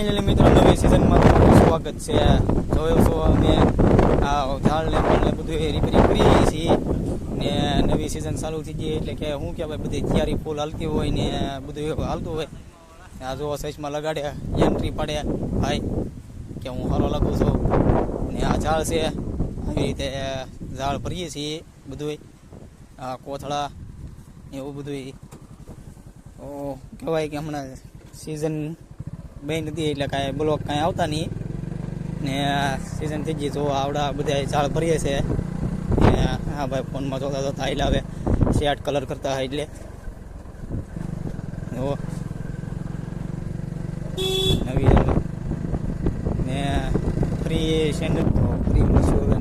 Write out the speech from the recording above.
Finally મિત્રો નવી સિઝનમાં તમારું સ્વાગત છે. જોયો છો અમે આ ઝાડને પણ બધું રિપેરિંગ કરીએ છીએ ને નવી સિઝન ચાલુ થઈ ગઈ એટલે કે શું કહેવાય બધી તૈયારી ફૂલ હાલતી હોય ને બધું એવું હાલતું હોય. આ જો સચમાં લગાડ્યા એન્ટ્રી પાડ્યા ભાઈ કે હું સારો લાગુ છું ને આ ઝાડ છે આવી રીતે ઝાડ ભરીએ છીએ બધું આ કોથળા એવું બધું કહેવાય કે હમણાં સિઝન બંધ હતી એટલે કાંઈ બ્લોક કાંઈ આવતા નહીં ને સિઝન થઈ ગઈ જો આવડા બધા ઝાડ ભરીએ છે ને હા ભાઈ ફોનમાં જોતા જોતા એટલે હવે શેડ કલર કરતા હોય એટલે નવી ને ફ્રી સેન્ડલ ફ્રી મળશું હવે